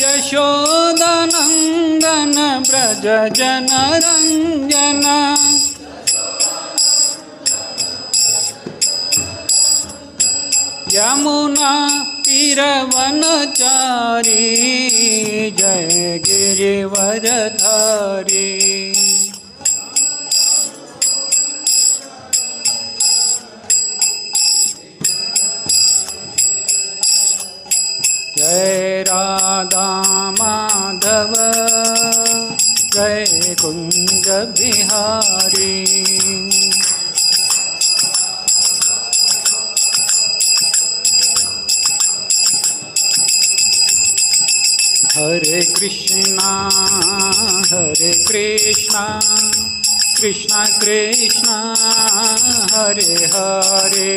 यशोदनन्दन व्रज जनरञ्जन यमुना तीरवनचारी जय गिरिवरधारी। जय राधा माधव जय कुंज बिहारी। हरे कृष्णा कृष्णा कृष्णा हरे हरे,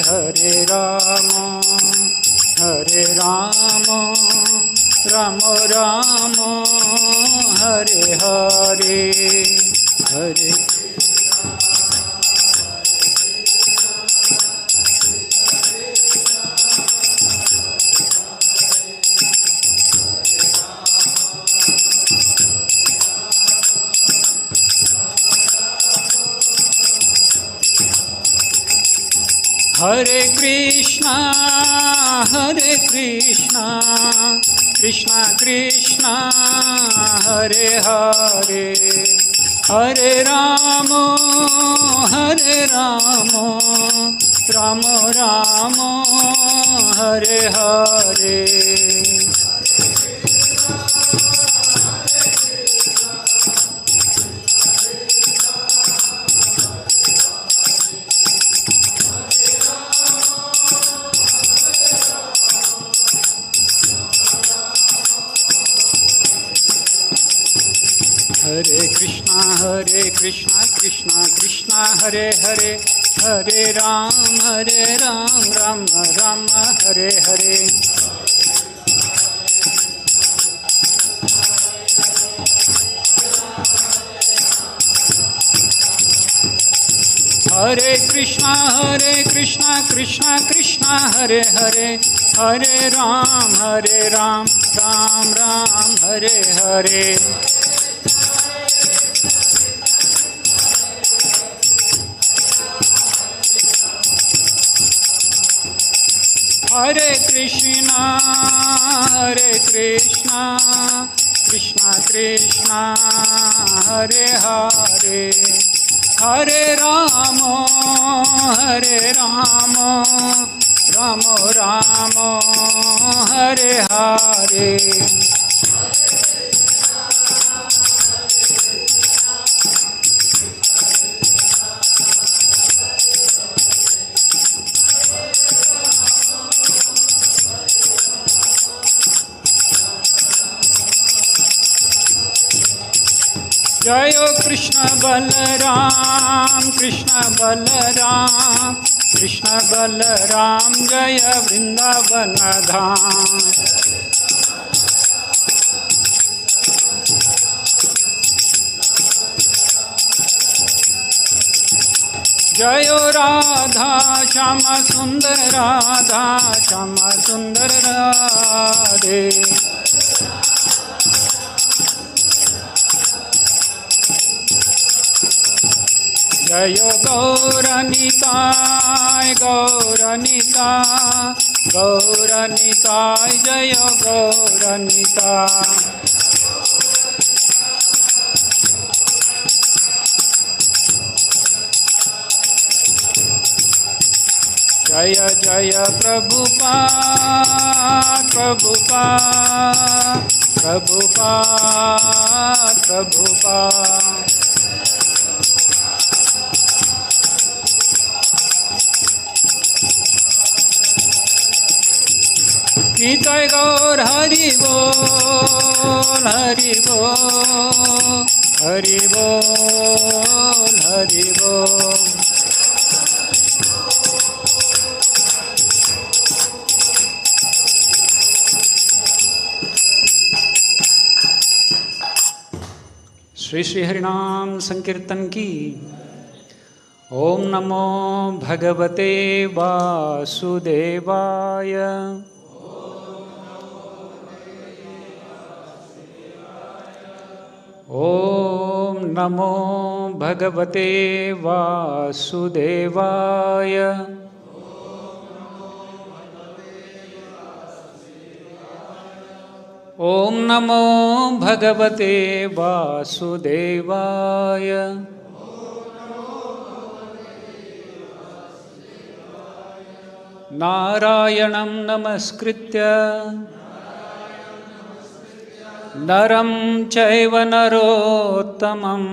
हरे राम राम राम हरे हरे, हरे हरे कृष्णा कृष्णा कृष्णा हरे हरे, हरे राम राम राम हरे हरे। हरे कृष्णा कृष्णा कृष्णा हरे हरे, हरे राम राम राम हरे हरे। हरे कृष्णा कृष्णा कृष्णा हरे हरे, हरे राम राम राम हरे हरे। हरे कृष्णा कृष्णा कृष्णा हरे हरे, हरे राम राम राम हरे हरे। जय कृष्ण बलराम जय वृंदावन धाम। जय राधा श्याम सुंदर राधे। जय गौरनिताय जय गौरनिताय। जय जय प्रभुपाद। निताय गौर हरि बोल हरि बोल हरि बोल हरि बोल। श्री श्री हरिनाम संकीर्तन की। ओम नमो भगवते वासुदेवाय। ॐ नमो भगवते वासुदेवाय। ॐ नमो भगवते वासुदेवाय। नारायणं नमस्कृत्य नरं चैव नरोत्तमं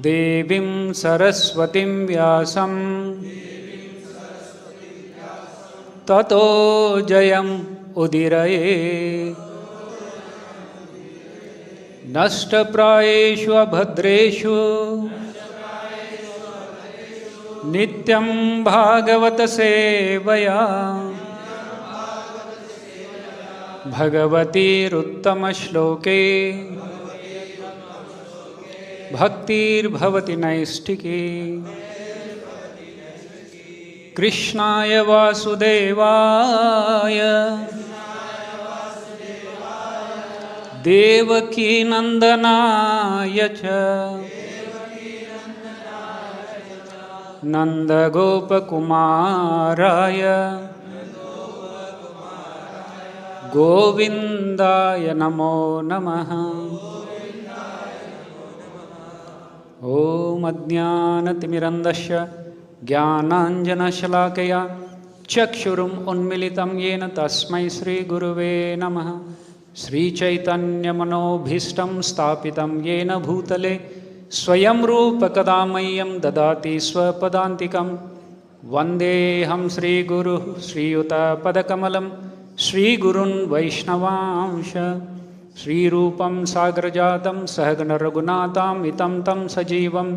देवीं सरस्वतीं व्यासं ततो जयम् उदीरये। नष्टप्रायेषु अभद्रेषु नित्यं भागवत सेवया भगवतीरुत्तमश्लोके भक्तिर्भवति नैष्ठिकी। कृष्णाय वासुदेवाय देवकीनन्दनाय च नन्दगोपकुमाराय गोविन्दाय नमो नमः। ॐ अज्ञानतिमिरन्धस्य ज्ञानाञ्जनशलाकया चक्षुरुम् उन्मिलितं येन तस्मै श्रीगुरुवे नमः। श्रीचैतन्यमनोभीष्टं स्थापितं येन भूतले स्वयं रूपकदा मह्यं ददाति स्वपदान्तिकं। वन्देऽहं श्रीगुरुः श्रीयुतपदकमलं श्रीगुरुन् वैष्णवांश। श्रीरूपं सागरजातं सहगणरघुनाथामितं तं सजीवं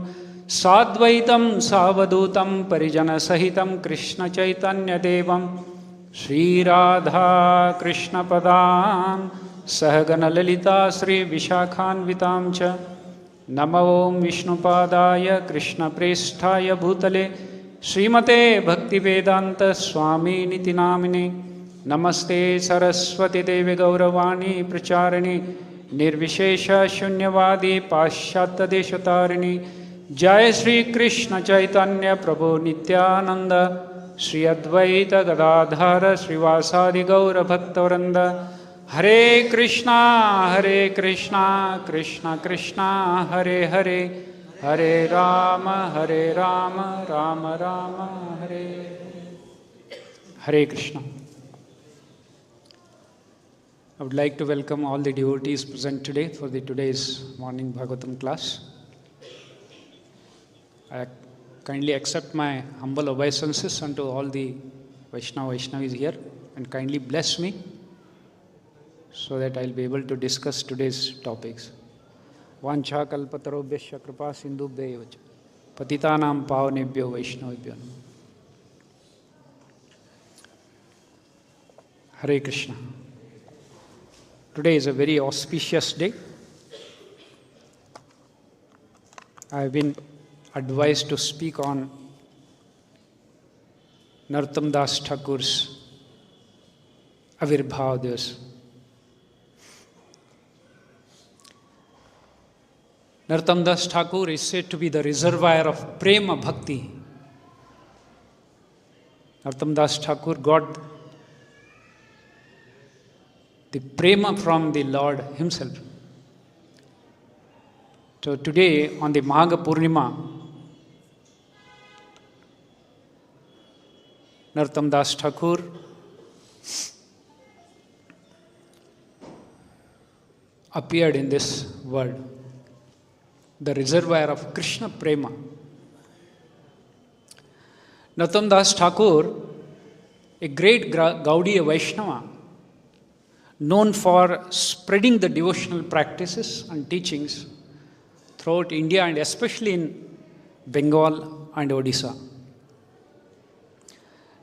साद्वैतं सावधूतं परिजनसहितं कृष्णचैतन्यदेवं श्रीराधाकृष्णपदां सहगणललिता श्रीविशाखान्वितां च। नमो विष्णुपादाय कृष्णप्रेष्ठाय भूतले श्रीमते भक्तिवेदान्तस्वामिनिति नामिने। नमस्ते सरस्वती देवी गौरवाणी प्रचारिणी निर्विशेषशून्यवादी पाश्चात्यदेशतारिणी। जय श्री कृष्ण चैतन्य प्रभु नित्यानंद श्री अद्वैत गदाधर श्रीवासादि गौरभक्तवृंद। हरे कृष्णा कृष्णा कृष्णा हरे हरे, हरे Ram Ram Ram Hare Hare Krishna. I would like to welcome all the devotees present today for today's morning Bhagavatam class. I kindly accept my humble obeisances unto all the Vaishnavis here and kindly bless me so that I'll be able to discuss today's topics. Vancha kalpatarobhyasya kripa sindhubhyo vacha patitanam pavanebhyo vaishnavebhyo namo. Hare Krishna. Today is a very auspicious day. I have been advised to speak on Narottama Dasa Thakura's Avirbhav Divas. Narottama Dasa Thakura is said to be the reservoir of prema bhakti. Narottama Dasa Thakura got the prema from the Lord himself. So today on the Magha Purnima, Narottama Dasa Thakura appeared in this world, the reservoir of Krishna prema. Narottama Dasa Thakura, a great Gaudiya Vaishnava, known for spreading the devotional practices and teachings throughout India and especially in Bengal and Odisha.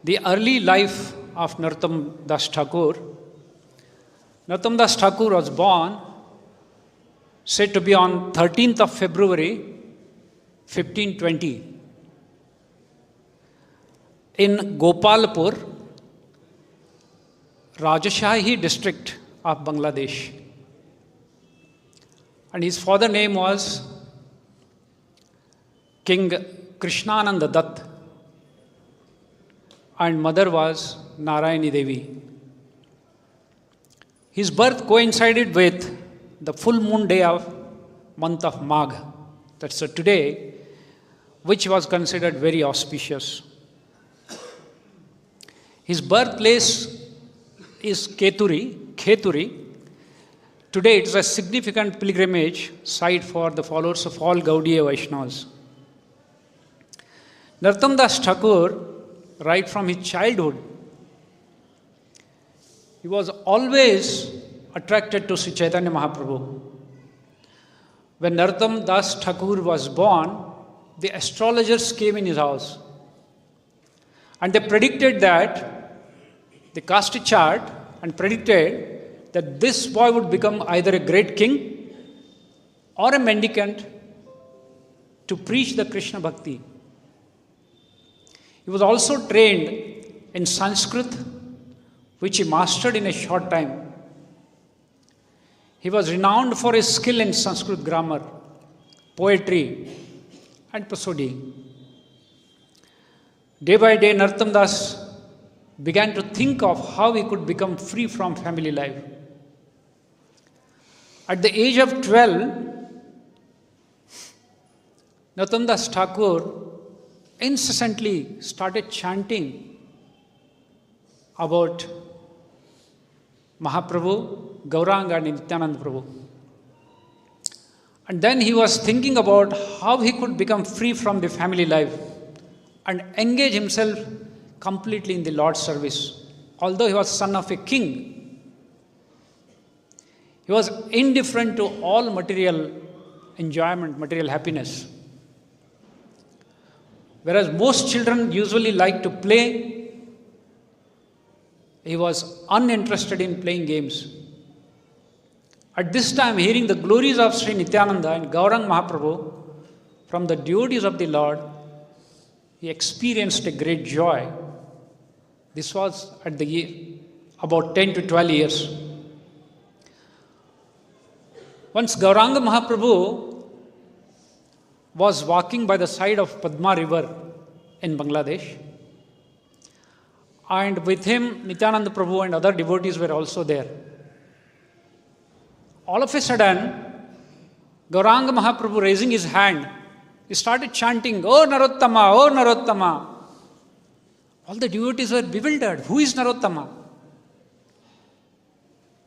The early life of Narottama Dasa Thakura. Narottama Dasa Thakura was born, said to be on 13th of February 1520 in Gopalpur, Rajashahi district of Bangladesh. And his father name was King Krishnananda Dutt, and mother was Narayani Devi. His birth coincided with the full moon day of month of Magh, that's today, which was considered very auspicious. His birthplace is Kheturi. Today it is a significant pilgrimage site for the followers of all Gaudiya Vaishnavas. Narottama Dasa Thakura, right from his childhood, he was always attracted to Sri Chaitanya Mahaprabhu. When Narottama Dasa Thakura was born, the astrologers came in his house and they predicted that, they cast a chart and predicted that this boy would become either a great king or a mendicant to preach the Krishna Bhakti. He was also trained in Sanskrit, which he mastered in a short time. He was renowned for his skill in Sanskrit grammar, poetry, and prosody. Day by day, Narottama Dasa began to think of how he could become free from family life. At the age of 12, Narottama Dasa Thakura incessantly started chanting about Mahaprabhu, Gauranga and Nityananda Prabhu. And then he was thinking about how he could become free from the family life and engage himself completely in the Lord's service. Although he was son of a king, he was indifferent to all material enjoyment, material happiness. Whereas most children usually like to play, he was uninterested in playing games. At this time, hearing the glories of Sri Nityananda and Gauranga Mahaprabhu from the devotees of the Lord, he experienced a great joy. This was at the about 10 to 12 years. Once Gauranga Mahaprabhu was walking by the side of Padma river in Bangladesh, and with him Nityananda Prabhu and other devotees were also there. All of a sudden, Gauranga Mahaprabhu, raising his hand, he started chanting, "Oh Narottama, oh Narottama." All the devotees were bewildered. Who is Narottama?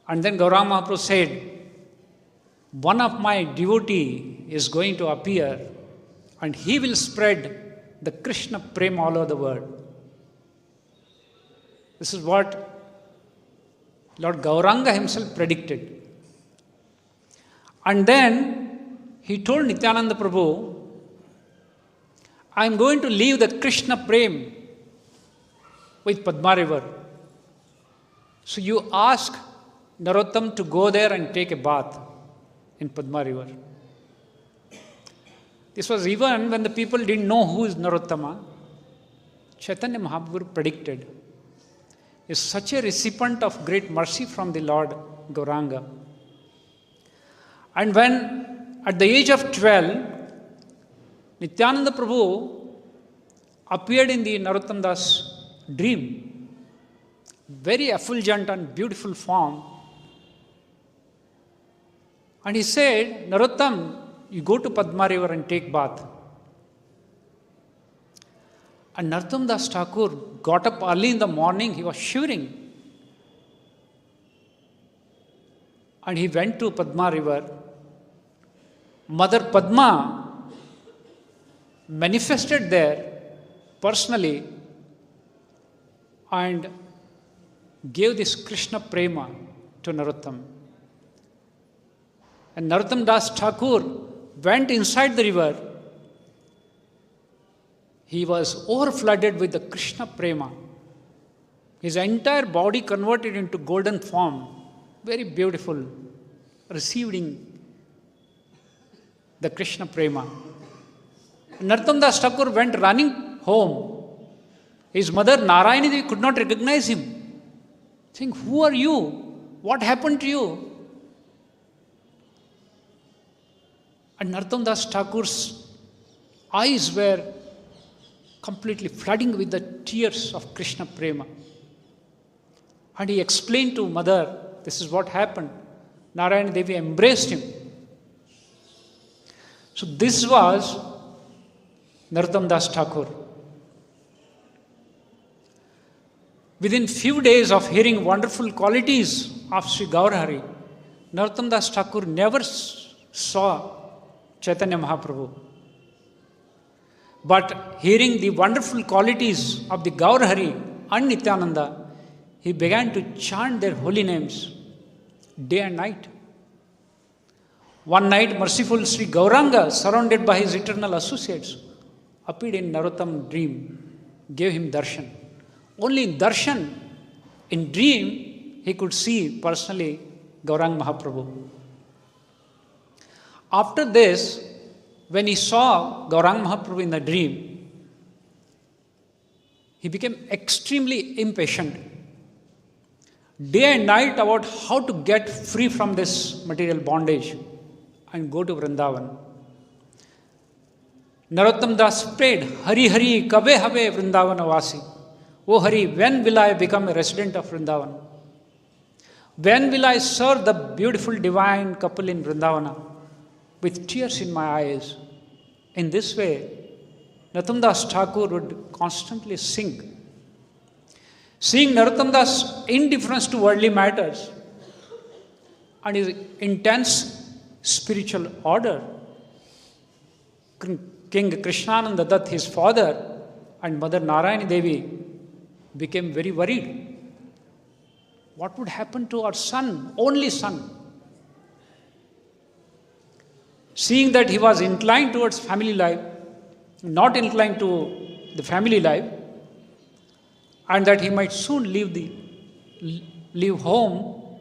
And then Gauranga Mahaprabhu said, "One of my devotee is going to appear and he will spread the Krishna Prema all over the world." This is what Lord Gauranga himself predicted. And then he told Nityananda Prabhu, "I am going to leave the Krishna Prem with Padma river. So you ask Narottam to go there and take a bath in Padma river." This was even when the people didn't know who is Narottama. Chaitanya Mahaprabhu predicted, is such a recipient of great mercy from the Lord Gauranga. And when at the age of 12, Nityananda Prabhu appeared in the Narottama Dasa dream, very effulgent and beautiful form. And he said, "Narottam, you go to Padma river and take bath." And Narottama Dasa Thakura got up early in the morning, he was shivering. And he went to Padma river. Mother Padma manifested there personally and gave this Krishna Prema to Narottam. And Narottama Dasa Thakura went inside the river. He was overflooded with the Krishna Prema. His entire body converted into golden form, very beautiful, receiving the Krishna Prema. Narottama Dasa Thakura went running home. His mother Narayani Devi could not recognize him, saying, "Who are you? What happened to you?" And Narottama Dasa Thakur's eyes were completely flooding with the tears of Krishna Prema. And he explained to mother, this is what happened. Narayana Devi embraced him. So this was Narottama Dasa Thakur. Within few days of hearing wonderful qualities of Sri Gaurahari, Narottama Dasa Thakur never saw Chaitanya Mahaprabhu. But hearing the wonderful qualities of the Gaurahari and Nityananda, he began to chant their holy names day and night. One night, merciful Sri Gauranga, surrounded by his eternal associates, appeared in Narottam dream, gave him darshan. Only in darshan, in dream, he could see personally Gaurang Mahaprabhu. After this, when he saw Gaurang Mahaprabhu in the dream, he became extremely impatient. Day and night about how to get free from this material bondage and go to Vrindavan. Narottama Das prayed, Hari Hari Kabe Habe Vrindavan Avasi. Oh Hari, when will I become a resident of Vrindavan? When will I serve the beautiful divine couple in Vrindavana? With tears in my eyes. In this way, Narottama Dasa Thakur would constantly sing. Seeing Narottama Das' indifference to worldly matters and his intense spiritual order, King Krishnananda Dutt, his father, and Mother Narayani Devi became very worried. What would happen to our son, only son? Seeing that he was inclined towards family life, not inclined to the family life, and that he might soon leave home,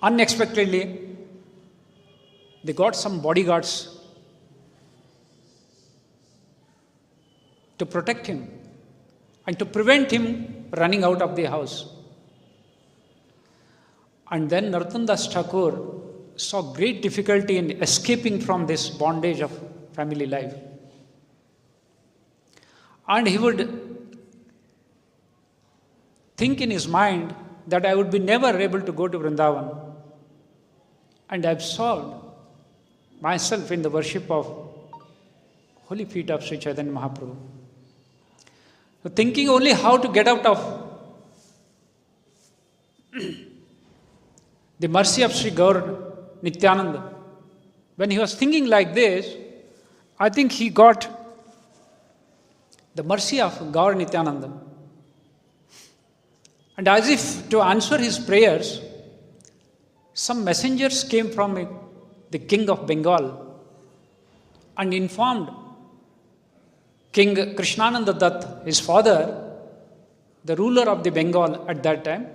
unexpectedly, they got some bodyguards to protect him and to prevent him running out of the house. And then Narottama Dasa Thakur saw great difficulty in escaping from this bondage of family life. And he would think in his mind that I would be never able to go to Vrindavan and absolve myself in the worship of holy feet of Sri Chaitanya Mahaprabhu. So thinking only how to get out of the mercy of Sri Gaur Nityananda. When he was thinking like this, I think he got the mercy of Gaur Nityananda. And as if to answer his prayers, some messengers came from the king of Bengal and informed King Krishnananda Dutt, his father, the ruler of the Bengal at that time,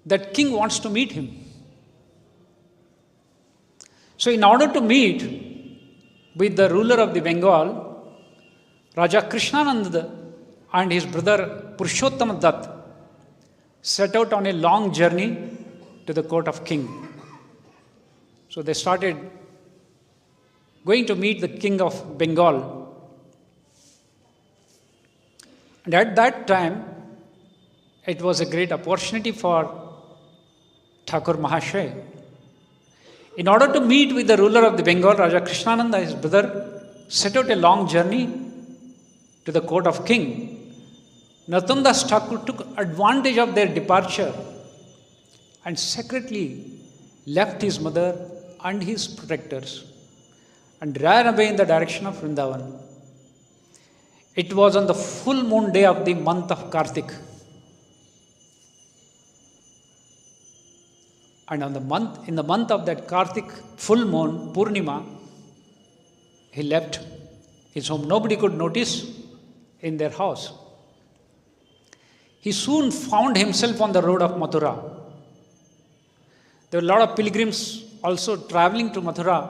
that king wants to meet him. So in order to meet with the ruler of the Bengal, Raja Krishnananda and his brother Purushottama Dutt set out on a long journey to the court of king. So they started going to meet the king of Bengal. And at that time, it was a great opportunity for Thakur Mahashay. In order to meet with the ruler of the Bengal, Raja Krishnananda, his brother, set out a long journey to the court of king. Narottama Dasa Thakur took advantage of their departure and secretly left his mother and his protectors and ran away in the direction of Vrindavan. It was on the full moon day of the month of Kartik. And in the month of that Kartik full moon, Purnima, he left his home. Nobody could notice in their house. He soon found himself on the road of Mathura. There were a lot of pilgrims also traveling to Mathura.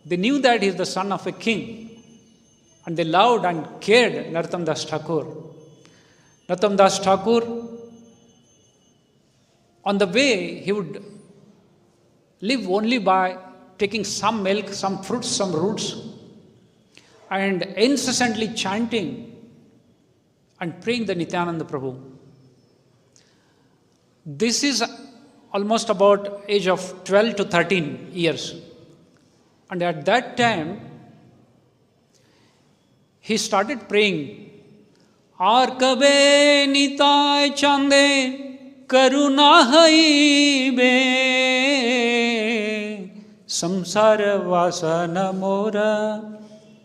They knew that he is the son of a king. And they loved and cared Narottama Dasa Thakur. Narottama Dasa Thakur, on the way, he would live only by taking some milk, some fruits, some roots, and incessantly chanting and praying the Nityananda Prabhu. This is almost about age of 12 to 13 years. And at that time, he started praying, Arkabe Nitai Chande Karuna Haibe Samsara Vasana Mora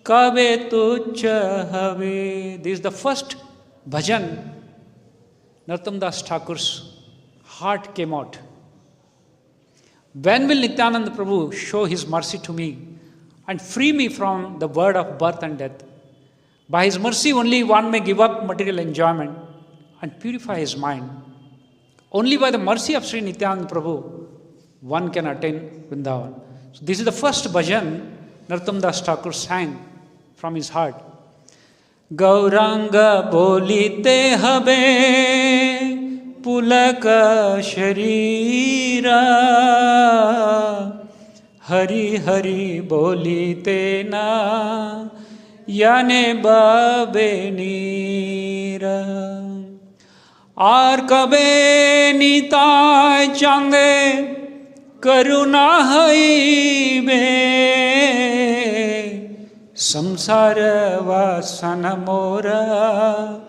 Kabe Tucha Have. This is the first bhajan. Narottama Dasa Thakur's heart came out. When will Nityananda Prabhu show his mercy to me and free me from the word of birth and death? By his mercy only one may give up material enjoyment and purify his mind. Only by the mercy of Sri Nityananda Prabhu one can attain Vrindavan. So this is the first bhajan Narottama Dasa Thakur sang from his heart. Gauranga bolite habe Pulaka Sharira Hari Hari Bolite na Yane Babe Nira Arkabe Nitai Chande Karuna Haibe Samsara Vasana Mora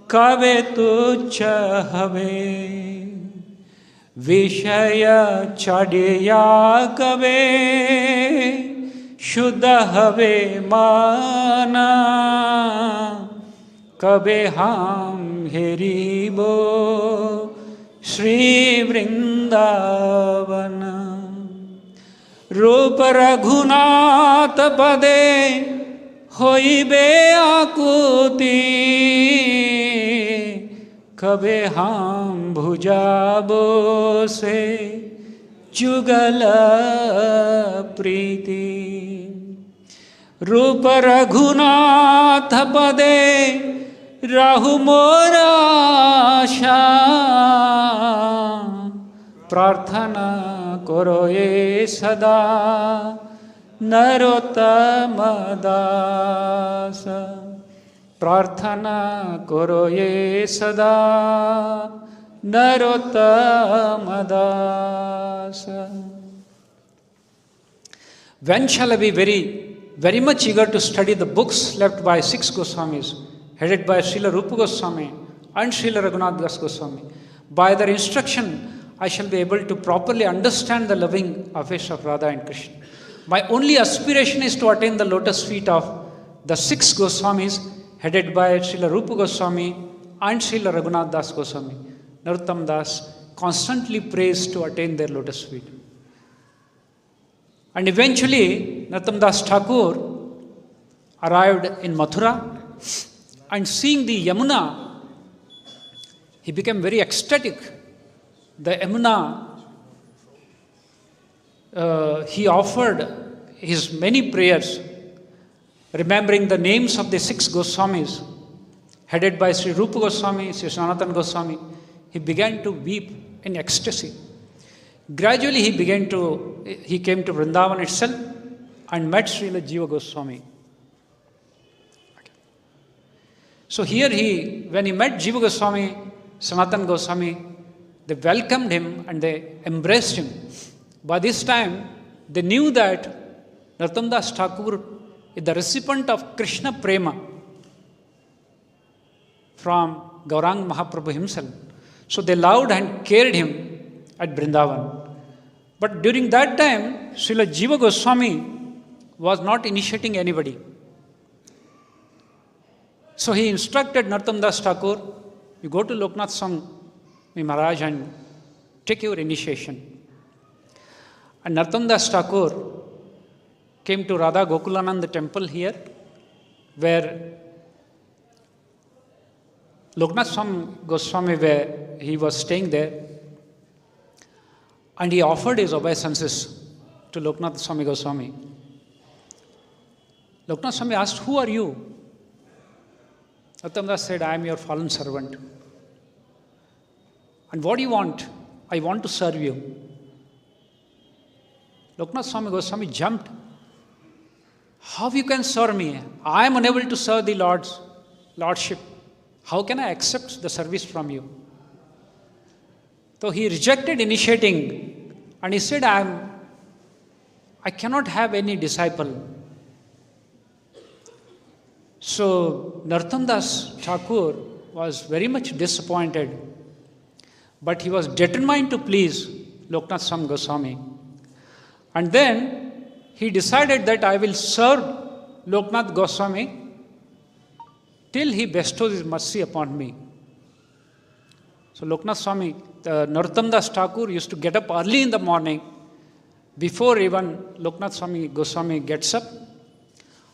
Kabe Tucha Have Vishaya Chadeya Kabe Shuddha Have Mana Kabe Ham Heribo Shri Vrindavana Rupa Raghunatha Pade Hoibe Akuti Kabe ham bhujabo se jugala priti Rupa Raghunatha pade rahu morasha Prarthana koroye sada Narottama Dasa Prarthana koroye sada Narottama Dasa. When shall I be very much eager to study the books left by 6 Goswamis, headed by Srila Rupa Goswami and Srila Raghunath Das Goswami. By their instruction, I shall be able to properly understand the loving affairs of Radha and Krishna. My only aspiration is to attain the lotus feet of the 6 Goswamis, headed by Srila Rupa Goswami and Srila Raghunath Das Goswami. Narottama Das constantly prays to attain their lotus feet. And eventually, Narottama Das Thakur arrived in Mathura, and seeing the Yamuna, he became very ecstatic. The Yamuna, he offered his many prayers, remembering the names of the 6 Goswamis, headed by Sri Rupa Goswami, Sri Sanatana Goswami. He began to weep in ecstasy. Gradually he came to Vrindavan itself and met Srila Jiva Goswami. So here when he met Jiva Goswami, Sanatana Goswami, they welcomed him and they embraced him. By this time, they knew that Narottama Das Thakur is the recipient of Krishna Prema from Gauranga Mahaprabhu himself. So they loved and cared him at Vrindavan. But during that time, Srila Jiva Goswami was not initiating anybody. So he instructed Narottama Das Thakur, you go to Loknath Swami Maharaj and take your initiation. And Narottama Das Thakur came to Radha Gokulananda temple here, where Loknath Swami Goswami, where he was staying there, and he offered his obeisances to Loknath Swami Goswami. Loknath Swami asked, who are you? Narottama Das said, I am your fallen servant. And what do you want? I want to serve you. Loknath Swami Goswami jumped. How you can serve me? I am unable to serve the Lordship. How can I accept the service from you? So he rejected initiating and he said, I cannot have any disciple. So Narottama Dasa Thakura was very much disappointed, but he was determined to please Loknath Swami Goswami. And then he decided that I will serve Loknath Goswami till he bestows his mercy upon me. So Narottama Dasa Thakura used to get up early in the morning, before even Loknath Swami Goswami gets up,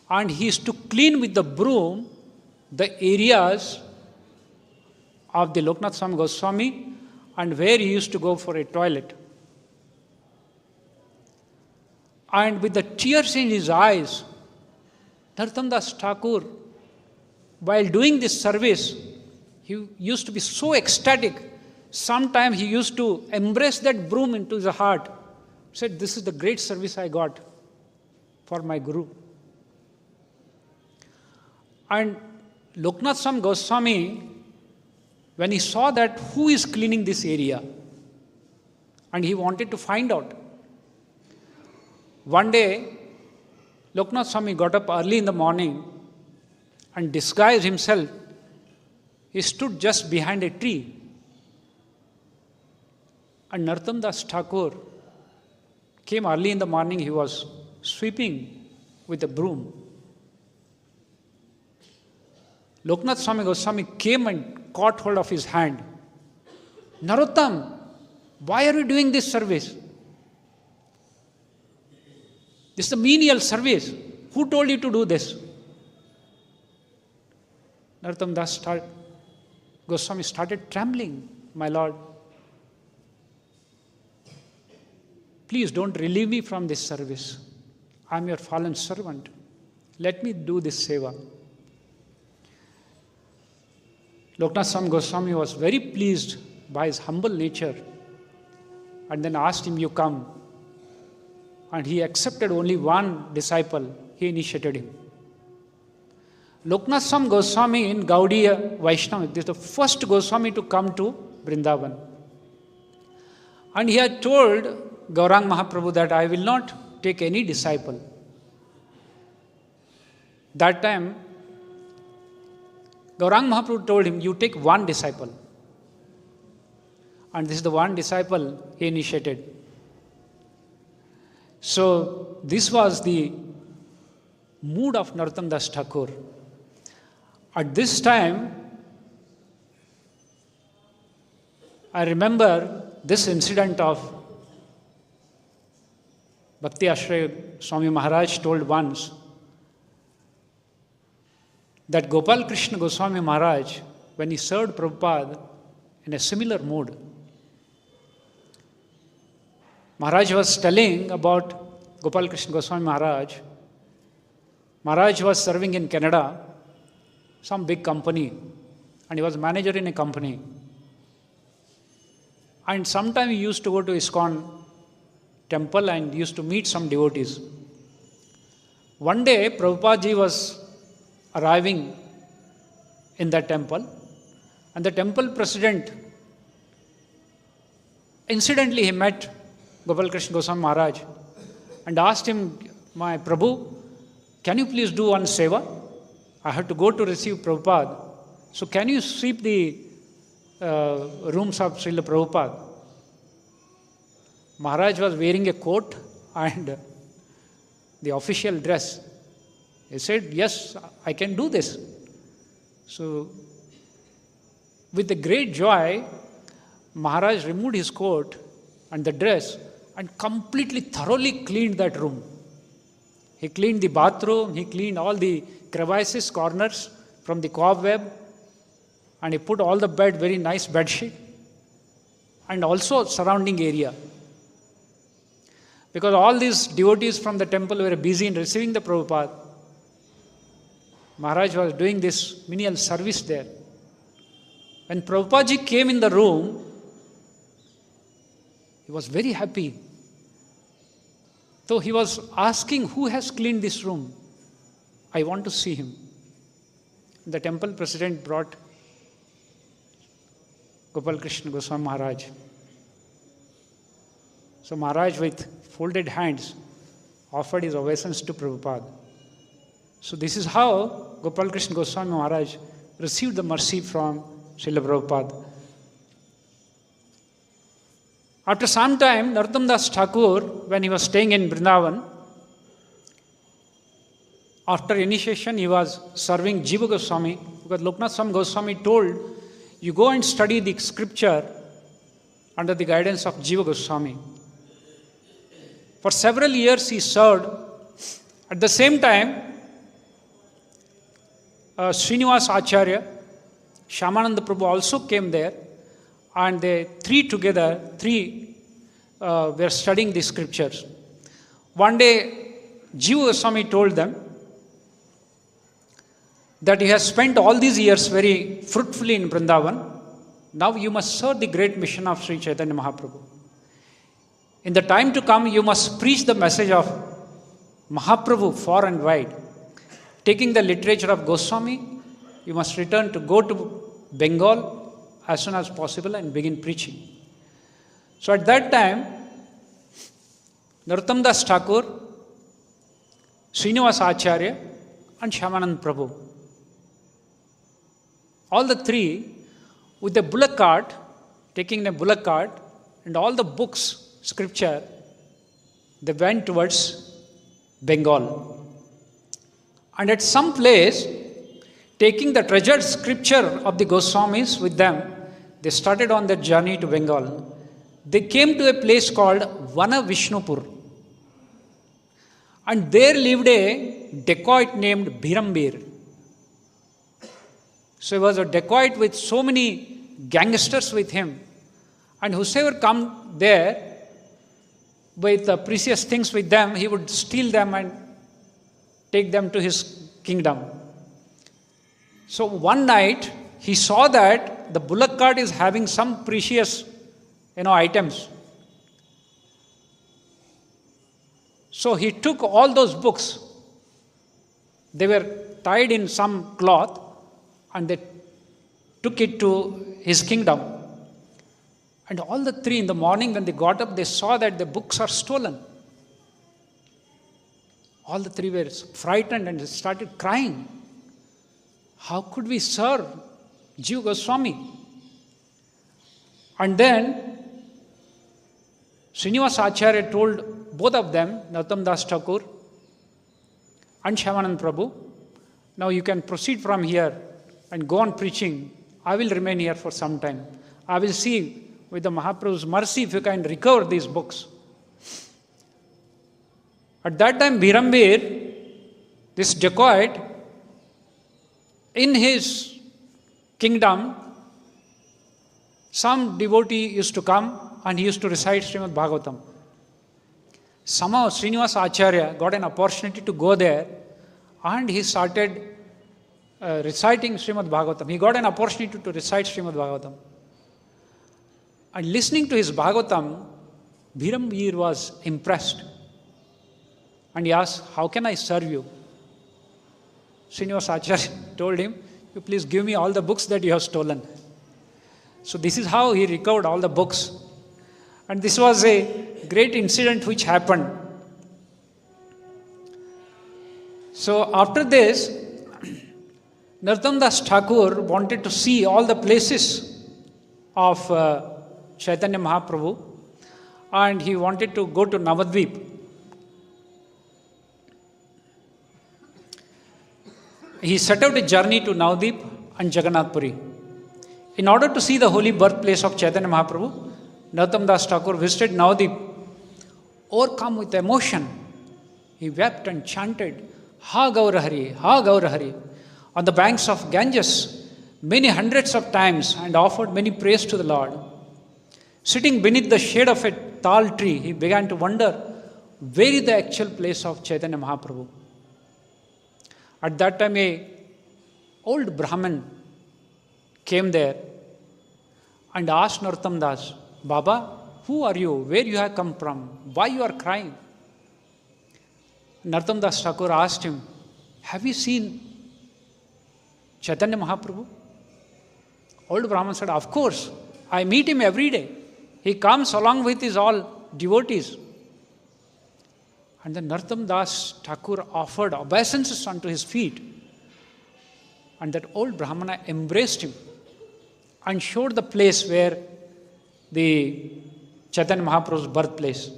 and he used to clean with the broom the areas of the Loknath Swami Goswami and where he used to go for a toilet. And with the tears in his eyes, Narottama Dasa Thakura, while doing this service, he used to be so ecstatic. Sometimes he used to embrace that broom into his heart. He said, this is the great service I got for my Guru. And Loknath Swami Goswami, when he saw that who is cleaning this area, and he wanted to find out. One day, Loknath Swami got up early in the morning and disguised himself. He stood just behind a tree. And Narottama Dasa Thakura came early in the morning. He was sweeping with a broom. Loknath Swami Goswami came and caught hold of his hand. Narottam, why are you doing this service? This is a menial service. Who told you to do this? Narottama Dasa Goswami started trembling. My Lord, please don't relieve me from this service. I am your fallen servant. Let me do this seva. Loknath Swami Goswami was very pleased by his humble nature and then asked him, you come. And he accepted only one disciple. He initiated him. Loknath Swami Goswami in Gaudiya Vaishnava, this is the first Goswami to come to Vrindavan. And he had told Gaurang Mahaprabhu that I will not take any disciple. That time, Gaurang Mahaprabhu told him, you take one disciple. And this is the one disciple he initiated. So, this was the mood of Narottama Dasa Thakura. At this time, I remember this incident of Bhakti Ashraya Swami Maharaj told once that Gopal Krishna Goswami Maharaj, when he served Prabhupada in a similar mood, Maharaj was telling about Gopal Krishna Goswami Maharaj. Maharaj was serving in Canada, some big company, and he was manager in a company. And sometime he used to go to ISKCON temple and used to meet some devotees. One day, Prabhupada ji was arriving in that temple, and the temple president, incidentally he met Gopal Krishna Goswami Maharaj and asked him, my Prabhu, can you please do one seva? I have to go to receive Prabhupada. So can you sweep the rooms of Srila Prabhupada? Maharaj was wearing a coat and the official dress. He said, yes, I can do this. So, with a great joy, Maharaj removed his coat and the dress and completely, thoroughly cleaned that room. He cleaned the bathroom, he cleaned all the crevices, corners from the cobweb, and he put all the bed, very nice bed sheet, and also surrounding area. Because all these devotees from the temple were busy in receiving the Prabhupada, Maharaj was doing this menial service there. When Prabhupada ji came in the room, he was very happy. So he was asking, who has cleaned this room? I want to see him. The temple president brought Gopal Krishna Goswami Maharaj. So Maharaj, with folded hands, offered his obeisance to Prabhupada. So this is how Gopal Krishna Goswami Maharaj received the mercy from Srila Prabhupada. After some time, Narottama Dasa Thakura, when he was staying in Vrindavan, after initiation, he was serving Jiva Goswami, because Loknath Swami Goswami told, you go and study the scripture under the guidance of Jiva Goswami. For several years he served. At the same time, Srinivas Acharya, Shyamananda Prabhu also came there, and they three were studying the scriptures. One day, Jiva Goswami told them that he has spent all these years very fruitfully in Vrindavan. Now you must serve the great mission of Sri Chaitanya Mahaprabhu. In the time to come, you must preach the message of Mahaprabhu far and wide. Taking the literature of Goswami, you must go to Bengal as soon as possible and begin preaching. So at that time, Narottama Dasa Thakura, Srinivas Acharya, and Shyamananda Prabhu, all the three, with a bullock cart, taking a bullock cart and all the books, scripture, they went towards Bengal. And at some place, taking the treasured scripture of the Goswamis with them, they started on their journey to Bengal. They came to a place called Vana Vishnupur. And there lived a dacoit named Bhirambir. So he was a dacoit with so many gangsters with him. And whosoever come there with precious things with them, he would steal them and take them to his kingdom. So one night, he saw that the bullock cart is having some precious, items. So he took all those books. They were tied in some cloth, and they took it to his kingdom. And all the three in the morning, when they got up, they saw that the books are stolen. All the three were frightened and started crying. How could we serve Jiva Goswami? And then Srinivas Acharya told both of them, Narottama Dasa Thakura and Shyamananda Prabhu, now you can proceed from here and go on preaching. I will remain here for some time. I will see with the Mahaprabhu's mercy if you can recover these books. At that time, Bhirambir, this dacoit, in his kingdom, some devotee used to come and he used to recite Srimad Bhagavatam. Somehow Srinivas Acharya got an opportunity to go there and he started reciting Srimad Bhagavatam. He got an opportunity to recite Srimad Bhagavatam. And listening to his Bhagavatam, Bhirambir was impressed. And he asked, how can I serve you? Srinivas Acharya told him, you please give me all the books that you have stolen. So this is how he recovered all the books. And this was a great incident which happened. So after this, Narottama Dasa Thakura wanted to see all the places of Chaitanya Mahaprabhu, and he wanted to go to Navadvip. He set out a journey to Navadvip and Jagannath Puri. In order to see the holy birthplace of Chaitanya Mahaprabhu, Narottama Dasa Thakura visited Navadvip. Overcome with emotion, he wept and chanted, Ha Gaura Hari, Ha Gaura Hari, on the banks of Ganges many hundreds of times and offered many praise to the Lord. Sitting beneath the shade of a tall tree, he began to wonder where is the actual place of Chaitanya Mahaprabhu. At that time, a old Brahmin came there and asked Narottama Das, Baba, who are you? Where you have come from? Why you are crying? Narottama Dasa Thakura asked him, have you seen Chaitanya Mahaprabhu? Old Brahman said, of course, I meet him every day. He comes along with his all devotees. And then Narottama Dasa Thakura offered obeisances unto his feet. And that old Brahmana embraced him and showed the place where the Chaitanya Mahaprabhu's birthplace.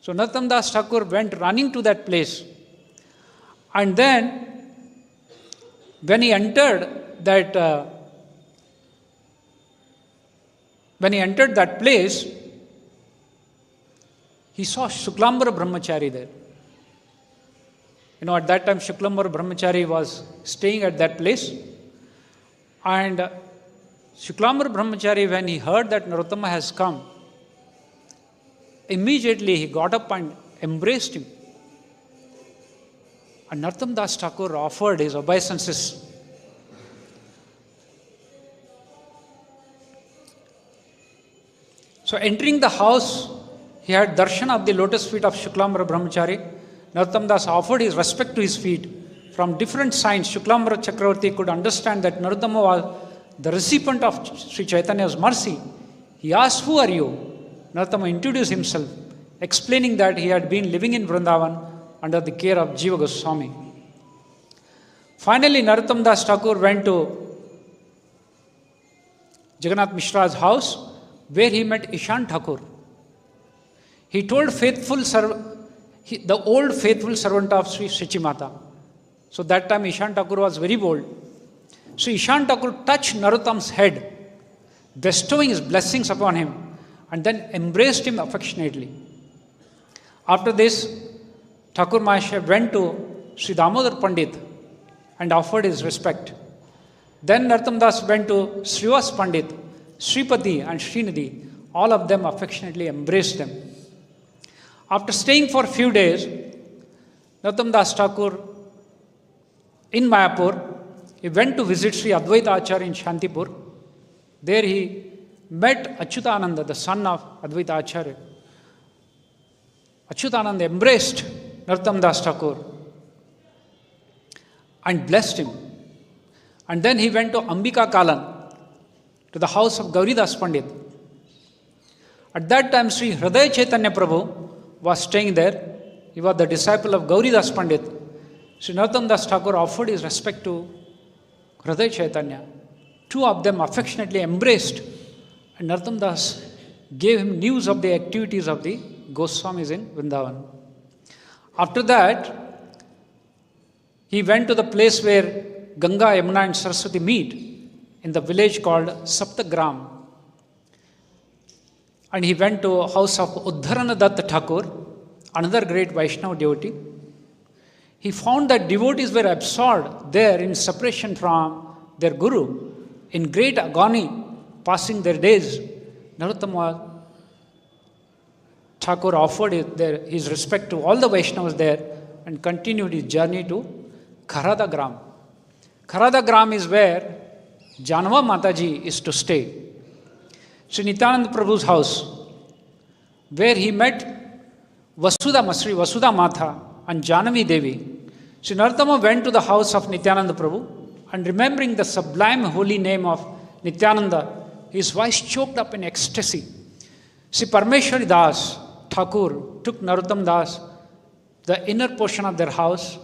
So Narottama Dasa Thakura went running to that place. And then, when he entered that place, he saw Shuklambara Brahmachari there. At that time Shuklambara Brahmachari was staying at that place. And Shuklambara Brahmachari, when he heard that Narottama has come, immediately he got up and embraced him. And Narottama Dasa Thakura offered his obeisances. So entering the house, he had darshan of the lotus feet of Shuklambara Brahmachari. Narottama Dasa offered his respect to his feet. From different signs, Shuklambara Chakravarti could understand that Narottama was the recipient of Sri Chaitanya's mercy. He asked, who are you? Narottama introduced himself, explaining that he had been living in Vrindavan under the care of Jiva Goswami. Finally, Narottama Dasa Thakura went to Jagannath Mishra's house, where he met Ishan Thakur. He told the old faithful servant of Sri Shachimata. So that time Ishan Thakur was very bold. So Ishan Thakur touched Narottama's head, bestowing his blessings upon him, and then embraced him affectionately. After this, Thakur Mahasaya went to Sri Damodar Pandit and offered his respect. Then Narottama Das went to Srivas Pandit, Sripati and Srinidhi. All of them affectionately embraced them. After staying for a few days, Narottama Das Thakur in Mayapur, he went to visit Sri Advaita Acharya in Shantipur. There he met Achyutananda, the son of Advaita Acharya. Achyutananda embraced Narottama Das Thakur and blessed him. And then he went to Ambika Kalan, to the house of Gauridas Pandit. At that time, Sri Hridaya Chaitanya Prabhu was staying there. He was the disciple of Gauridas Pandit. Sri Narottama Das Thakur offered his respect to Hridaya Chaitanya. Two of them affectionately embraced, and Narottama Das gave him news of the activities of the Goswamis in Vrindavan. After that, he went to the place where Ganga, Yamuna and Saraswati meet in the village called Saptagram. And he went to a house of Uddharana Datta Thakur, another great Vaishnava devotee. He found that devotees were absorbed there in separation from their guru, in great agony, passing their days. Narottama Thakur offered his respect to all the Vaishnavas there and continued his journey to Kharadagram. Kharadagram is where Janava Mataji is to stay. Sri Nityananda Prabhu's house, where he met Sri Vasudha Mata and Janavi Devi. Sri Narottama went to the house of Nityananda Prabhu, and remembering the sublime holy name of Nityananda, his voice choked up in ecstasy. Sri Parmeshwari Das Thakur took Narottama Das, the inner portion of their house,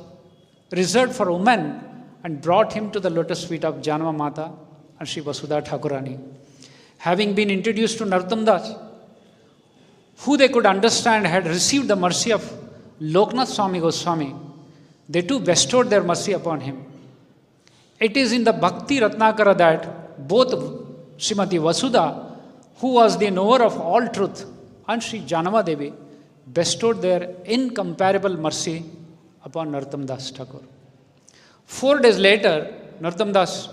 reserved for women, and brought him to the lotus feet of Janava Mata and Sri Vasudha Thakurani. Having been introduced to Narottama Das, who they could understand had received the mercy of Loknath Swami Goswami, they too bestowed their mercy upon him. It is in the Bhakti Ratnakara that both Srimati Vasudha, who was the knower of all truth, and Sri Janava Devi bestowed their incomparable mercy upon Narottama Das Thakur. 4 days later, Narottama Das,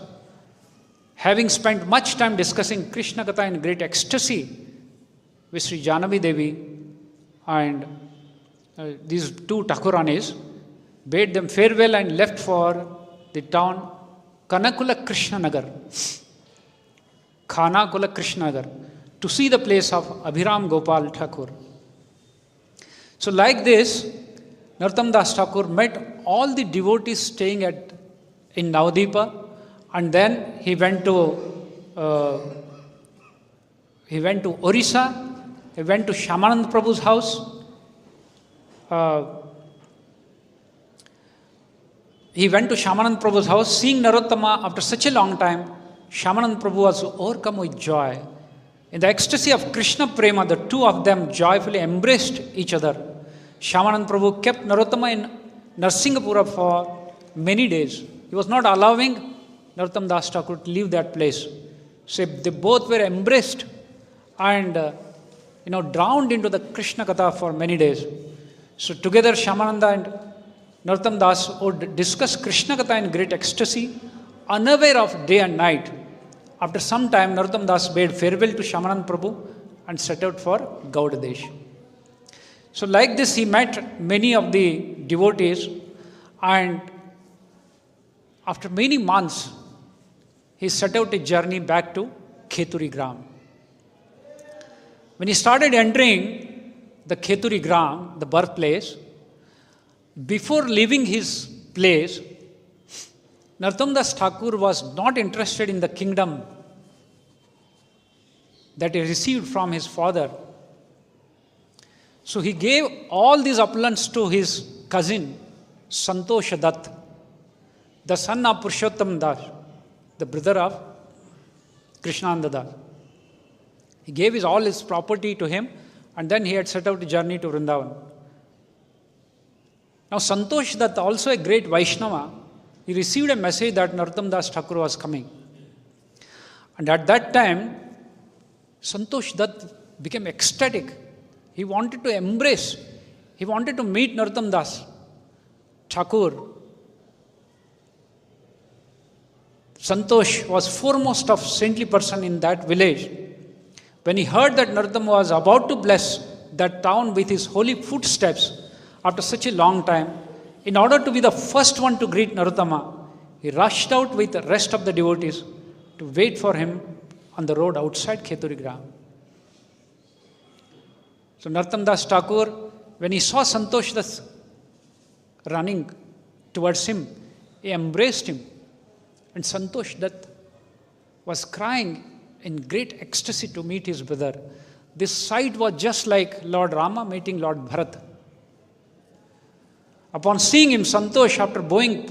having spent much time discussing Krishna Katha in great ecstasy with Sri Janavi Devi and these two Thakuranis, bade them farewell and left for the town Kanakula Krishnanagar, Khanakula Krishnanagar, to see the place of Abhiram Gopal Thakur. So like this, Narottama Dasa Thakura met all the devotees staying in Navadipa, and then he went to Orissa. He went to Shyamananda Prabhu's house. He went to Shyamananda Prabhu's house, seeing Narottama after such a long time. Shyamananda Prabhu was overcome with joy. In the ecstasy of Krishna Prema, the two of them joyfully embraced each other. Shyamananda Prabhu kept Narottama in Narsingapura for many days. He was not allowing Narottama Dasa Thakura to leave that place. So they both were embraced and drowned into the Krishna Katha for many days. So together Shyamananda and Narottama Das would discuss Krishna Katha in great ecstasy, unaware of day and night. After some time, Narottama Das bade farewell to Shyamananda Prabhu and set out for Gaudadesh. So like this, he met many of the devotees, and after many months, he set out a journey back to Kheturi Gram. When he started entering the Kheturi Gram, the birthplace, before leaving his place, Narottama Dasa Thakura was not interested in the kingdom that he received from his father. So he gave all these opulence to his cousin, Santosh Dutt, the son of Purushottam Das, the brother of Krishnananda Das. He gave all his property to him, and then he had set out a journey to Vrindavan. Now Santosh Dutt, also a great Vaishnava, he received a message that Narottama Dasa Thakura was coming. And at that time, Santosh Dutt became ecstatic. He wanted to embrace, he wanted to meet Narottama Dasa Thakura. Santosh was foremost of saintly person in that village. When he heard that Narottama was about to bless that town with his holy footsteps after such a long time, in order to be the first one to greet Narottama, he rushed out with the rest of the devotees to wait for him on the road outside Kheturi Gram. So Narottama Dasa Thakura, when he saw Santosh Das running towards him, he embraced him. And Santosh Dutt was crying in great ecstasy to meet his brother. This sight was just like Lord Rama meeting Lord Bharat. Upon seeing him, Santosh, after bowing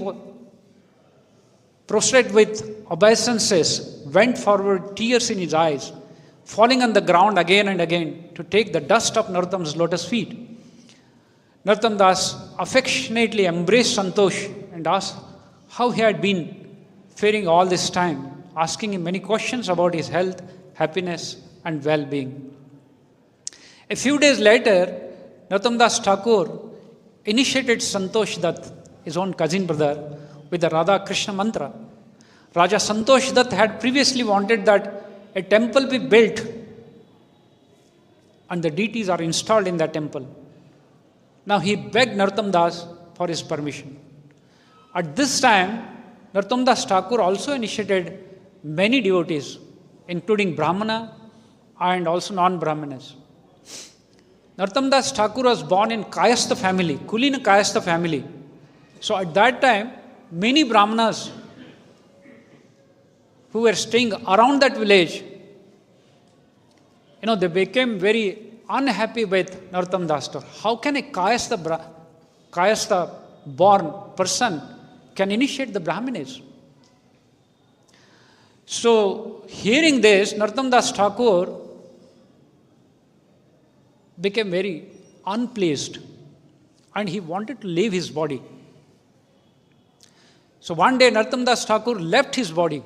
prostrate with obeisances, went forward, tears in his eyes, falling on the ground again and again to take the dust of Narottama's lotus feet. Narottama Das affectionately embraced Santosh and asked how he had been faring all this time, asking him many questions about his health, happiness, and well-being. A few days later, Narottama Dasa Thakura initiated Santosh Dutt, his own cousin brother, with the Radha Krishna mantra. Raja Santosh Dutt had previously wanted that a temple be built and the deities are installed in that temple. Now he begged Narottama Das for his permission. At this time, Narottama Dasa Thakura also initiated many devotees, including Brahmana and also non-Brahmanas. Narottama Dasa Thakura was born in Kayastha family, Kulina Kayastha family. So at that time, many Brahmanas who were staying around that village, they became very unhappy with Narottama Dasa Thakura. How can a Kayastha born person can initiate the Brahmanas? So hearing this, Narottama Dasa Thakura became very unpleased and he wanted to leave his body. So one day Narottama Dasa Thakura left his body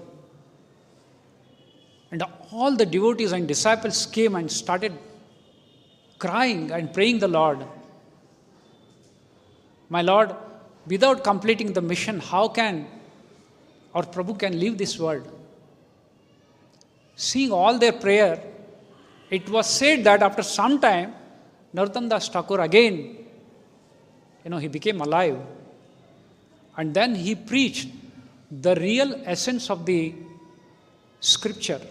and all the devotees and disciples came and started crying and praying the Lord. My Lord, without completing the mission, how can our Prabhu can leave this world? Seeing all their prayer, it was said that after some time, Narottama Dasa Thakura again, he became alive. And then he preached the real essence of the scripture.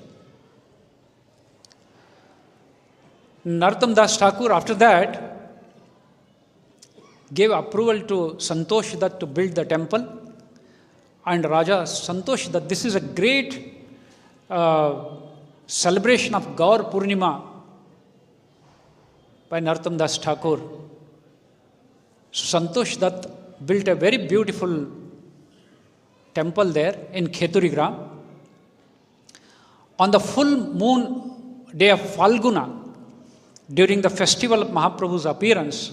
Narottama Dasa Thakura, after that, gave approval to Santosh Dutt to build the temple. And Raja Santosh Dutt, this is a great celebration of Gaur Purnima by Narottama Dasa Thakura. So Santosh Dutt built a very beautiful temple there in Kheturi Gram. On the full moon day of Falguna, during the festival of Mahaprabhu's appearance,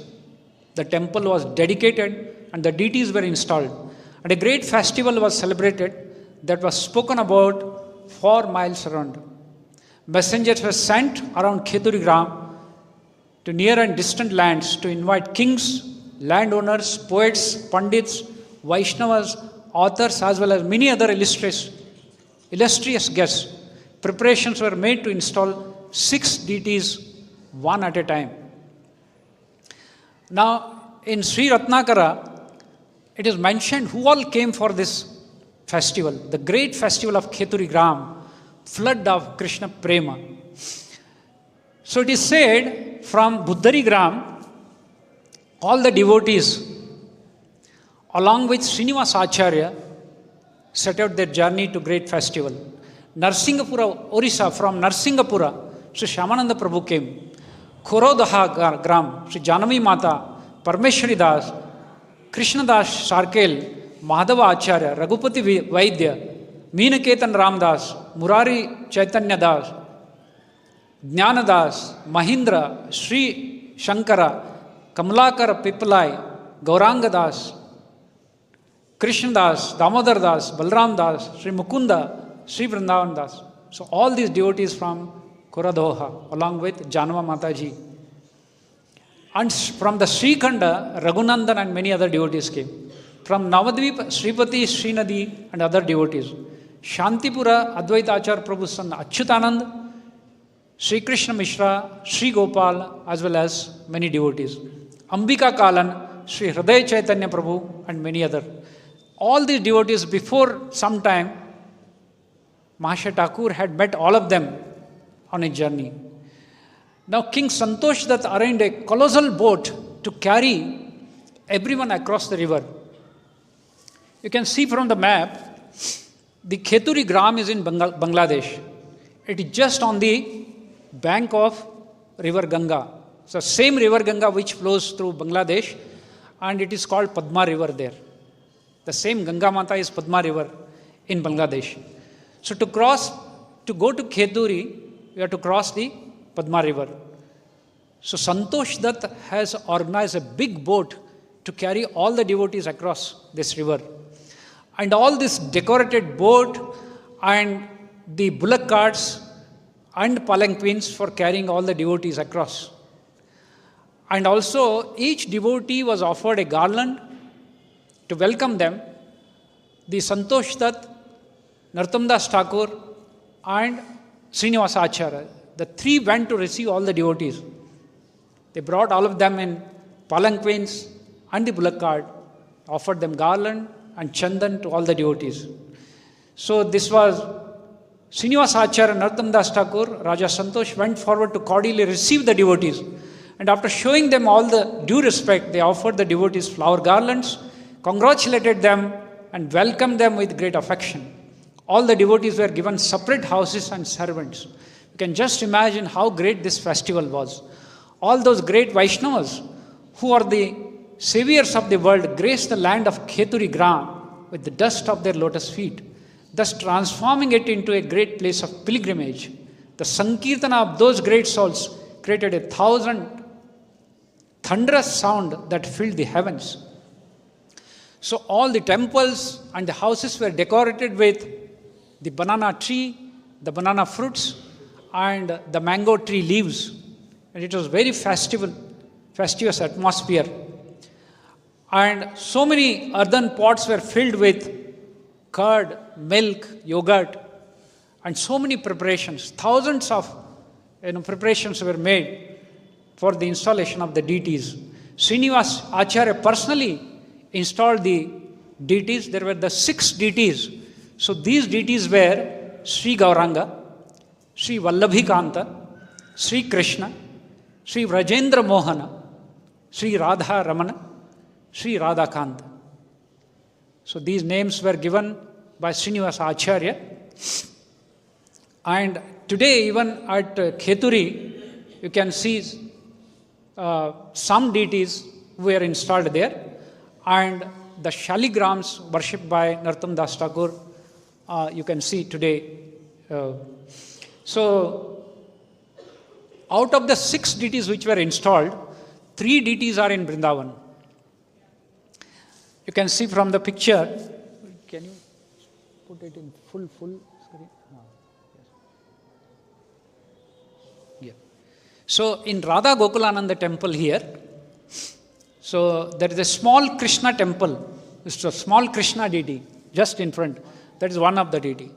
the temple was dedicated and the deities were installed. And a great festival was celebrated that was spoken about 4 miles around. Messengers were sent around Kheturi Gram to near and distant lands to invite kings, landowners, poets, pandits, Vaishnavas, authors, as well as many other illustrious guests. Preparations were made to install 6 deities one at a time. Now, in Sri Ratnakara, it is mentioned who all came for this festival, the great festival of Kheturi Gram, flood of Krishna Prema. So it is said from Buddhari Gram, all the devotees, along with Srinivas Acharya, set out their journey to great festival. Narsingapura, Orissa, from Narsingapura, Sri Shyamananda Prabhu came. Korodaha Gram, Sri Janami Mata, Parmeshwari Das, Krishna Das Sarkel, Madhava Acharya, Raghupati Vaidya, Meenaketan Ramdas, Murari Chaitanya Das, Jnana Das, Mahindra, Sri Shankara, Kamalakar Pipalai, Gauranga Das, Krishna Das, Damodar Das, Balram Das, Sri Mukunda, Sri Vrindavan Das. So all these devotees from Korodoha, along with Janava Mataji. And from the Srikhanda, Raghunandan and many other devotees came. From Navadvip, Sripati, Srinadi and other devotees. Shantipura, Advaita Acharya Prabhu's son Achyutanand, Sri Krishna Mishra, Sri Gopal, as well as many devotees. Ambika Kalan, Sri Hriday Chaitanya Prabhu and many other. All these devotees, before some time, Mahasaya Thakur had met all of them on a journey. Now King Santosh Dutt arranged a colossal boat to carry everyone across the river. You can see from the map, the Kheturi Gram is in Bangladesh. It is just on the bank of river Ganga. So same river Ganga which flows through Bangladesh, and it is called Padma river there. The same Ganga Mata is Padma river in Bangladesh. So to go to Kheturi, you have to cross the Padma river. So Santosh Dutt has organized a big boat to carry all the devotees across this river. And all this decorated boat and the bullock carts and palanquins for carrying all the devotees across. And also each devotee was offered a garland to welcome them. The Santosh Dutt, Narottama Dasa Thakura and Srinivasa Acharya, the 3 went to receive all the devotees. They brought all of them in palanquins and the bullock cart, offered them garland and chandan to all the devotees. So this was Srinivasa Acharya, Narottama Dasa Thakura, Raja Santosh went forward to cordially receive the devotees. And after showing them all the due respect, they offered the devotees flower garlands, congratulated them and welcomed them with great affection. All the devotees were given separate houses and servants. You can just imagine how great this festival was. All those great Vaishnavas who are the saviors of the world graced the land of Kheturi Gram with the dust of their lotus feet, thus transforming it into a great place of pilgrimage. The Sankirtana of those great souls created 1,000 thunderous sound that filled the heavens. So all the temples and the houses were decorated with the banana tree, the banana fruits, and the mango tree leaves. And it was very festivous atmosphere. And so many earthen pots were filled with curd, milk, yogurt, and so many preparations. Thousands of preparations were made for the installation of the deities. Srinivas Acharya personally installed the deities. There were the 6 deities. So these deities were Sri Gauranga, Sri Vallabhikanta, Sri Krishna, Sri Vrajendra Mohana, Sri Radha Ramana, Sri Radhakant. So these names were given by Srinivasa Acharya. And today even at Kheturi, you can see some deities were installed there. And the shaligrams worshipped by Narottama Dasa Thakura, you can see today. So out of the 6 deities which were installed, 3 deities are in Vrindavan. You can see from the picture. Can you put it in full screen? Yeah. So in Radha Gokulananda temple here, so there is a small Krishna temple. It's a small Krishna deity just in front. That is one of the deity.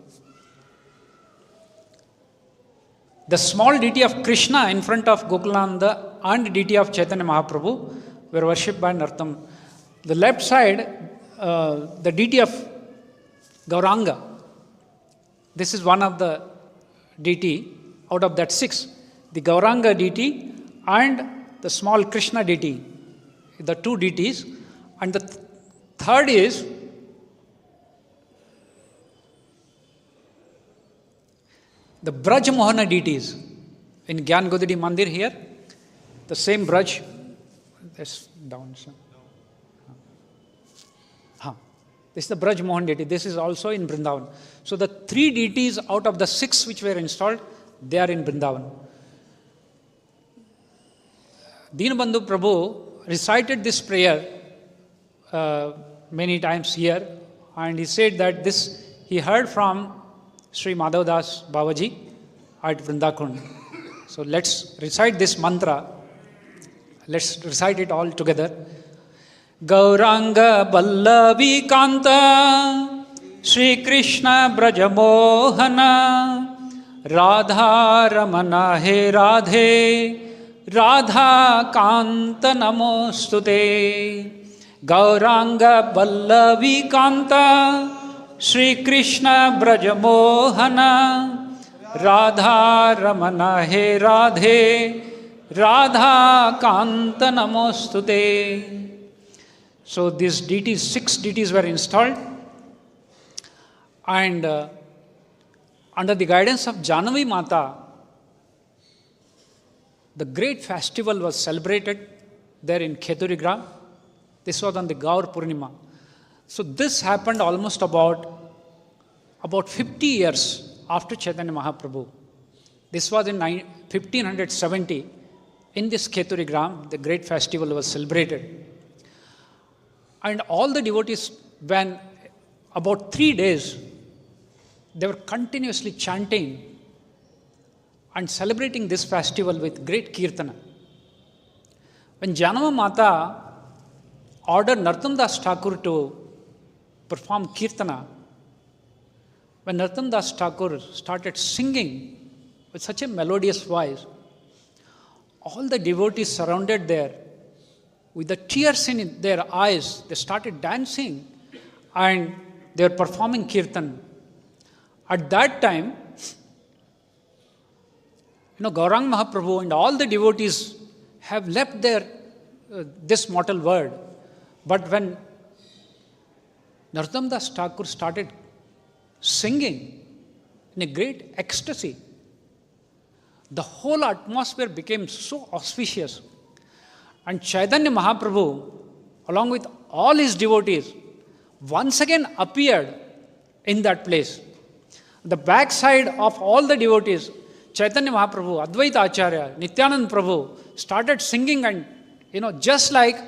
The small deity of Krishna in front of Gokulananda and deity of Chaitanya Mahaprabhu were worshipped by Narottama. The left side, the deity of Gauranga. This is one of the deity out of that 6. The Gauranga deity and the small Krishna deity, the 2 deities. And the third is the Braj Mohana deities in Gyan Godadi Mandir here. The same Braj. That's down, sir. This is the Braj Mohan deity. This is also in Vrindavan. So the 3 deities out of the 6 which were installed, they are in Vrindavan. Dinabandhu Prabhu recited this prayer many times here, and he said that this he heard from Sri Madhav Das Babaji at Vrindakund. So let's recite this mantra. Let's recite it all together. Gauranga Ballavi Kanta Shri Krishna Brajamohana Radha Ramana He Radhe Radha Kanta Namostute. Gauranga Ballavi Kanta Shri Krishna Brajamohana Radha Ramana He Radhe Radha Kanta Namostute. So these deities, 6 deities were installed, and under the guidance of Jahnavi Mata, the great festival was celebrated there in Kheturi Gram. This was on the Gaur Purnima. So this happened almost about 50 years after Chaitanya Mahaprabhu. This was in 1570. In this Kheturi Gram, the great festival was celebrated. And all the devotees, when about 3 days, they were continuously chanting and celebrating this festival with great kirtana. When Janama Mata ordered Narottama Dasa Thakura to perform kirtana, when Narottama Dasa Thakura started singing with such a melodious voice, all the devotees surrounded there, with the tears in their eyes, they started dancing and they were performing kirtan. At that time, Gauranga Mahaprabhu and all the devotees have left their this mortal world. But when Narottama Dasa Thakura started singing in a great ecstasy, the whole atmosphere became so auspicious. And Chaitanya Mahaprabhu, along with all his devotees, once again appeared in that place. The backside of all the devotees, Chaitanya Mahaprabhu, Advaita Acharya, Nityananda Prabhu started singing, and just like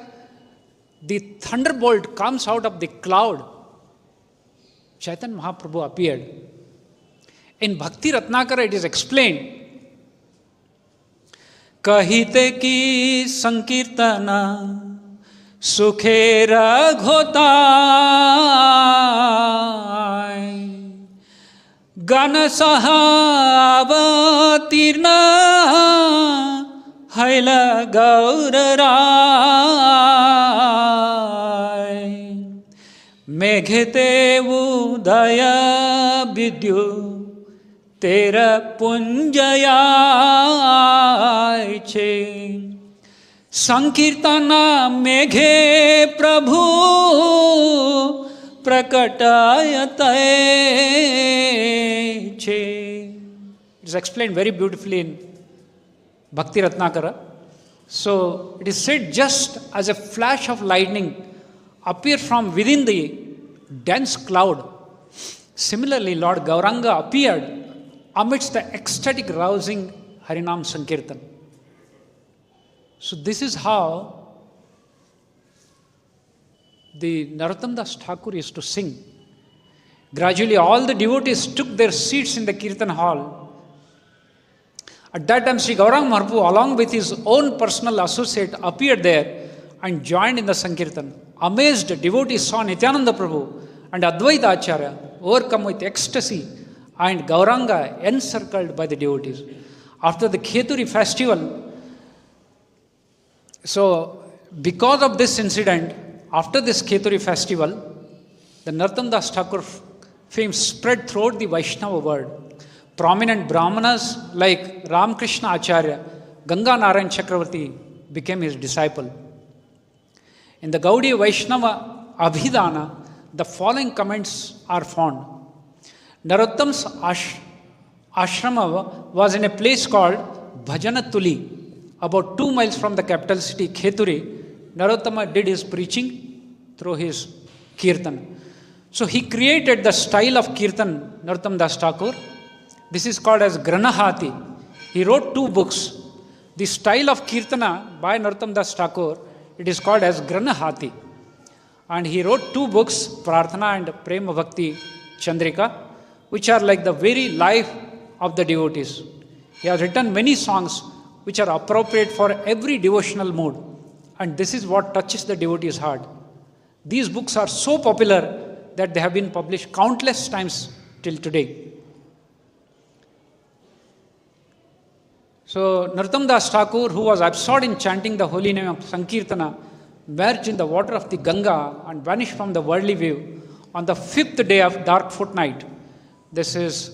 the thunderbolt comes out of the cloud, Chaitanya Mahaprabhu appeared. In Bhakti Ratnakara it is explained, कहते की संकीर्तना सुखे रघोताय गण सहावतीर्ण hell गौर राय मेघते उदय विद्यु तेरा पुंजयाय छे Sankirtana meghe prabhu prakatayate che. It is explained very beautifully in Bhakti Ratnakara. So it is said, just as a flash of lightning appeared from within the dense cloud, similarly Lord Gauranga appeared amidst the ecstatic rousing Harinam Sankirtan. So this is how the Narottama Dasa Thakura used to sing. Gradually all the devotees took their seats in the Kirtan hall. At that time, Sri Gauranga Mahaprabhu, along with his own personal associate, appeared there and joined in the Sankirtan. Amazed devotees saw Nityananda Prabhu and Advaita Acharya overcome with ecstasy and Gauranga encircled by the devotees. After the Kheturi festival, so because of this incident, after this Kheturi festival, the Narottama Dasa Thakura fame spread throughout the Vaishnava world. Prominent Brahmanas like Ramakrishna Acharya, Ganga Narayan Chakravarti became his disciple. In the Gaudiya Vaishnava Abhidhana, the following comments are found. Narottama's ashrama was in a place called Bhajanatuli, about 2 miles from the capital city Kheturi. Narottama did his preaching through his kirtan. So he created the style of kirtan, Narottama Dasa Thakura. This is called as Granahati. He wrote 2 books. The style of Kirtana by Narottama Dasa Thakura, it is called as Granahati. And he wrote 2 books, Prarthana and Prema Bhakti Chandrika, which are like the very life of the devotees. He has written many songs which are appropriate for every devotional mood. And this is what touches the devotee's heart. These books are so popular that they have been published countless times till today. So Narottama Dasa Thakura, who was absorbed in chanting the holy name of Sankirtana, merged in the water of the Ganga and vanished from the worldly view on the 5th day of dark fortnight. This is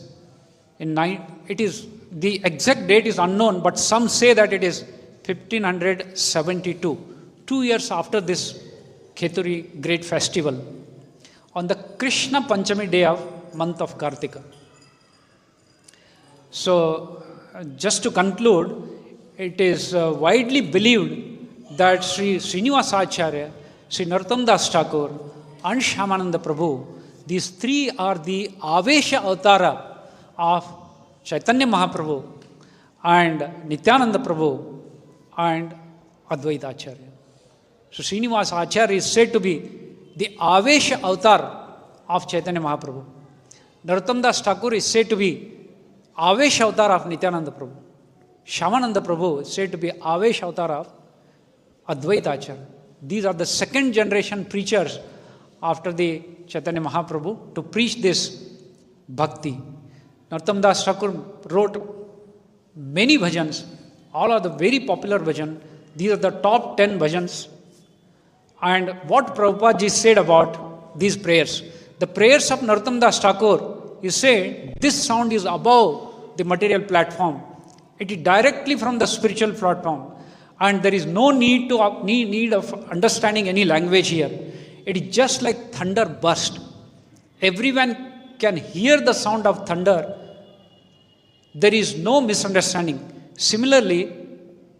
the exact date is unknown, but some say that it is 1572, 2 years after this Kheturi great festival, on the Krishna Panchami day of month of Kartika. So just to conclude, it is widely believed that Sri Srinivasa Acharya, Sri Narottama Dasa Thakura and Shyamananda Prabhu, these 3 are the Avesha Avatara of Chaitanya Mahaprabhu and Nityananda Prabhu and Advaita Acharya. So Srinivasa Acharya is said to be the Avesha Avatar of Chaitanya Mahaprabhu. Narottama Dasa Thakura is said to be Avesh Avatar of Nityananda Prabhu. Shyamananda Prabhu is said to be Avesh Avatar of Advaita Acharya. These are the second generation preachers after the Chaitanya Mahaprabhu to preach this bhakti. Narottama Dasa Thakura wrote many bhajans. All are the very popular bhajan. These are the top 10 bhajans. And what Prabhupada ji said about these prayers. The prayers of Narottama Dasa Thakura, you say, this sound is above the material platform. It is directly from the spiritual platform. And there is no need of understanding any language here. It is just like thunder burst. Everyone can hear the sound of thunder. There is no misunderstanding. Similarly,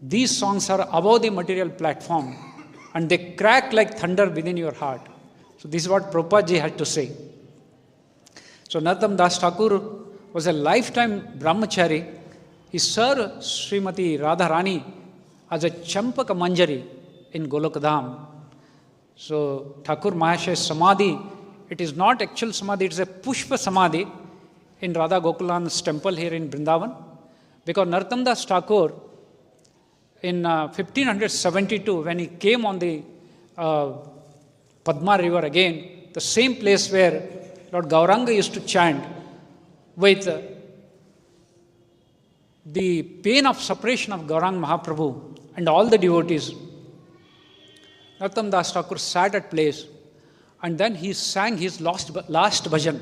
these songs are above the material platform and they crack like thunder within your heart. So this is what Prabhupada ji had to say. So Narottama Dasa Thakura was a lifetime brahmachari. He served Srimati Radharani as a Champaka Manjari in Golokadham. So Thakur Mahashay's Samadhi, it is not actual Samadhi, it is a Pushpa Samadhi in Radha Gokulan's temple here in Vrindavan. Because Narottama Dasa Thakura in 1572, when he came on the Padma river again, the same place where Lord Gauranga used to chant with the pain of separation of Gauranga Mahaprabhu and all the devotees. Narottama Dasa Thakura sat at place and then he sang his last bhajan.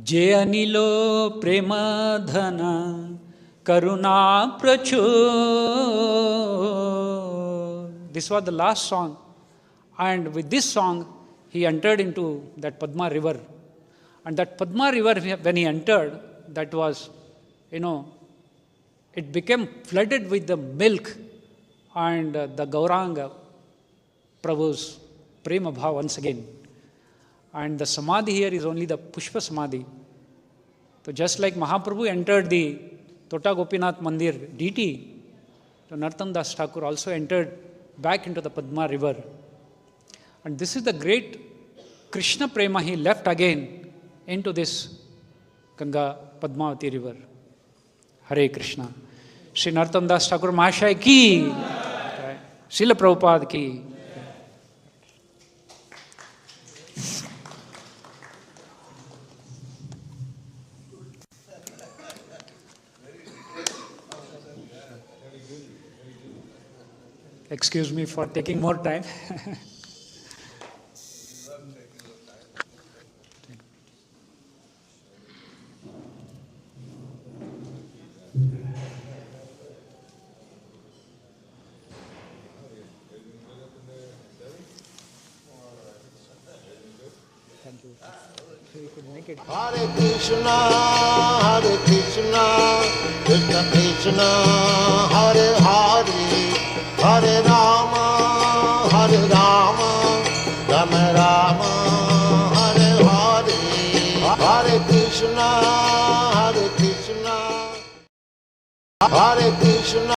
Je anilo prema dhana Karuna Prachur. This was the last song. And with this song, he entered into that Padma river. And that Padma river, when he entered, that was, it became flooded with the milk and the Gauranga Prabhu's Prema Bhav once again. And the Samadhi here is only the Pushpa Samadhi. So just like Mahaprabhu entered the Tota Gopinath Mandir DT, so Narottama Dasa Thakura also entered back into the Padma river. And this is the great Krishna Prema he left again into this Ganga Padmavati river. Hare Krishna. Shri Narottama Dasa Thakura Mahashaya ki, Srila Prabhupada ki. Excuse me for taking more time. Thank you. So you could make it. Hare Krishna, Krishna Krishna, Hare Hare, Hare Rama, Rama Rama, Hare Hare, Hare Krishna, Hare Krishna.